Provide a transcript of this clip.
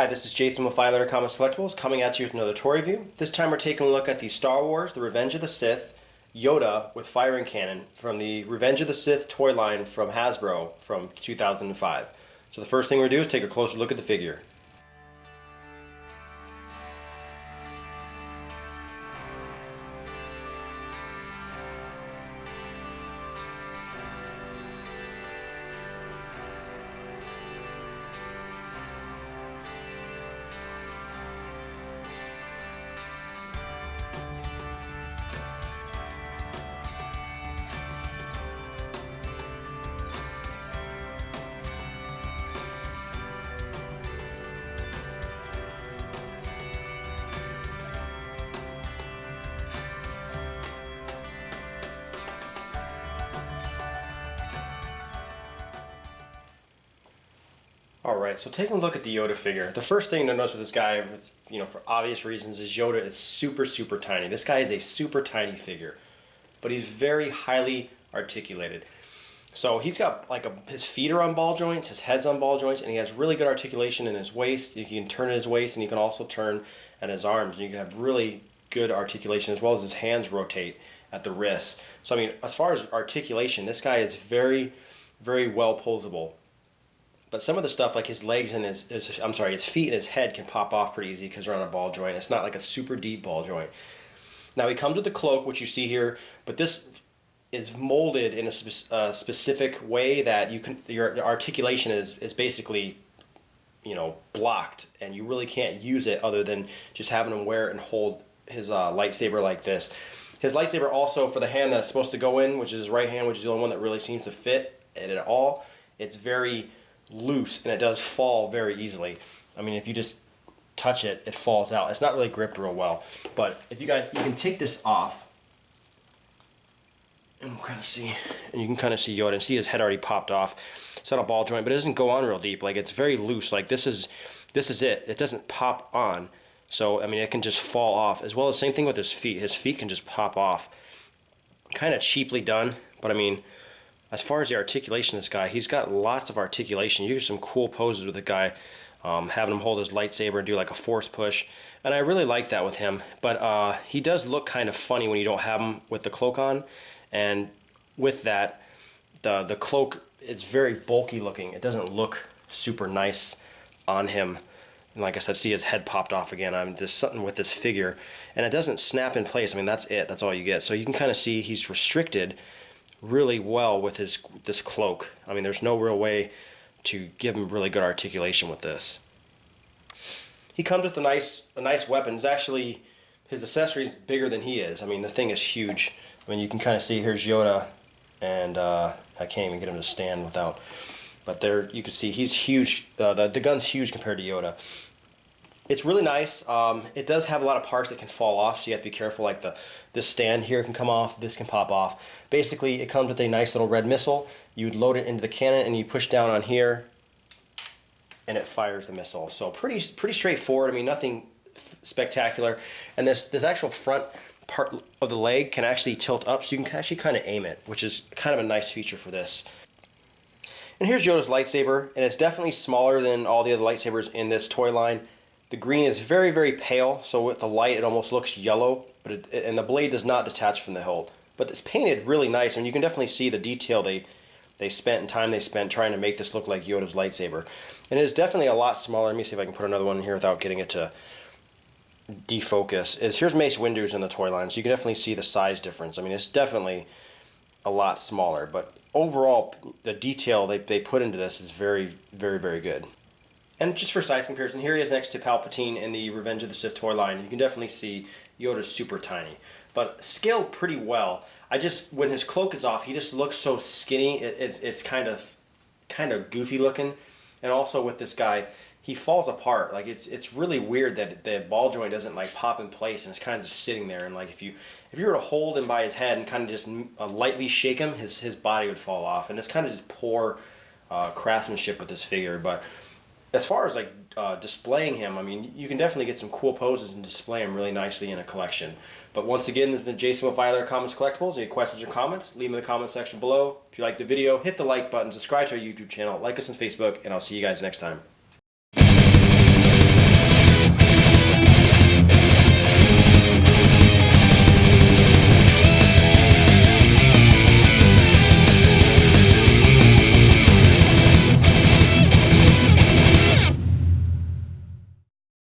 Hi, this is Jason with Five Letter Comics Collectibles coming at you with another toy review. This time we're taking a look at the Star Wars The Revenge of the Sith Yoda with firing cannon from the Revenge of the Sith toy line from Hasbro from 2005. So the first thing we're going to do is take a closer look at the figure. Alright, so taking a look at the Yoda figure, the first thing to notice with this guy, for obvious reasons, is Yoda is super tiny. This guy is a super tiny figure, but he's very highly articulated. So he's got his feet are on ball joints, his head's on ball joints, and he has really good articulation in his waist. You can turn at his waist, and you can also turn at his arms, and you can have really good articulation, as well as his hands rotate at the wrists. So I mean, as far as articulation, this guy is very well posable. But some of the stuff like his legs and his feet and his head can pop off pretty easy because they're on a ball joint. It's not like a super deep ball joint. Now he comes with the cloak, which you see here, but this is molded in a specific way that your articulation is basically, blocked, and you really can't use it other than just having him wear it and hold his lightsaber like this. His lightsaber also, for the hand that it's supposed to go in, which is his right hand, which is the only one that really seems to fit it at all, it's very loose and it does fall very easily. I mean, if you just touch it, it falls out. It's not really gripped real well. But if you can take this off, and we'll kind of see, and you can kind of see Yoda and see his head already popped off. It's not a ball joint, but it doesn't go on real deep. Like, it's very loose. Like, this is it. It doesn't pop on. So I mean, it can just fall off. As well as same thing with his feet. His feet can just pop off. Kind of cheaply done, but I mean, as far as the articulation of this guy, he's got lots of articulation. You get some cool poses with the guy, having him hold his lightsaber and do like a force push. And I really like that with him. But he does look kind of funny when you don't have him with the cloak on. And with that, the cloak, it's very bulky looking. It doesn't look super nice on him. And like I said, see his head popped off again. There's something with this figure. And it doesn't snap in place. I mean, that's it. That's all you get. So you can kind of see he's restricted really well with this cloak. I mean, there's no real way to give him really good articulation with this. He comes with a nice weapon. It's actually, his accessory is bigger than he is. I mean, the thing is huge. I mean, you can kind of see here's Yoda, and I can't even get him to stand without. But there, you can see he's huge. The gun's huge compared to Yoda. It's really nice. It does have a lot of parts that can fall off, so you have to be careful. Like this stand here can come off, this can pop off. Basically, it comes with a nice little red missile. You load it into the cannon and you push down on here, and it fires the missile. So pretty straightforward. I mean, nothing spectacular. And this actual front part of the leg can actually tilt up, so you can actually kind of aim it, which is kind of a nice feature for this. And here's Yoda's lightsaber, and it's definitely smaller than all the other lightsabers in this toy line. The green is very pale, so with the light it almost looks yellow, but and the blade does not detach from the hilt. But it's painted really nice, and you can definitely see the detail they spent and time they spent trying to make this look like Yoda's lightsaber. And it is definitely a lot smaller. Let me see if I can put another one in here without getting it to defocus. Here's Mace Windu's in the toy line, so you can definitely see the size difference. I mean, it's definitely a lot smaller, but overall the detail they put into this is very good. And just for size comparison, here he is next to Palpatine in the Revenge of the Sith toy line. You can definitely see Yoda's super tiny, but scaled pretty well. When his cloak is off, he just looks so skinny. It's kind of goofy looking. And also with this guy, he falls apart. Like it's really weird that the ball joint doesn't like pop in place, and it's kind of just sitting there. And like if you were to hold him by his head and kind of just lightly shake him, his body would fall off. And it's kind of just poor craftsmanship with this figure. But as far as like displaying him, I mean, you can definitely get some cool poses and display him really nicely in a collection. But once again, this has been Jason with Five Letter Comics Collectibles. Any questions or comments, leave them in the comment section below. If you liked the video, hit the like button, subscribe to our YouTube channel, like us on Facebook, and I'll see you guys next time.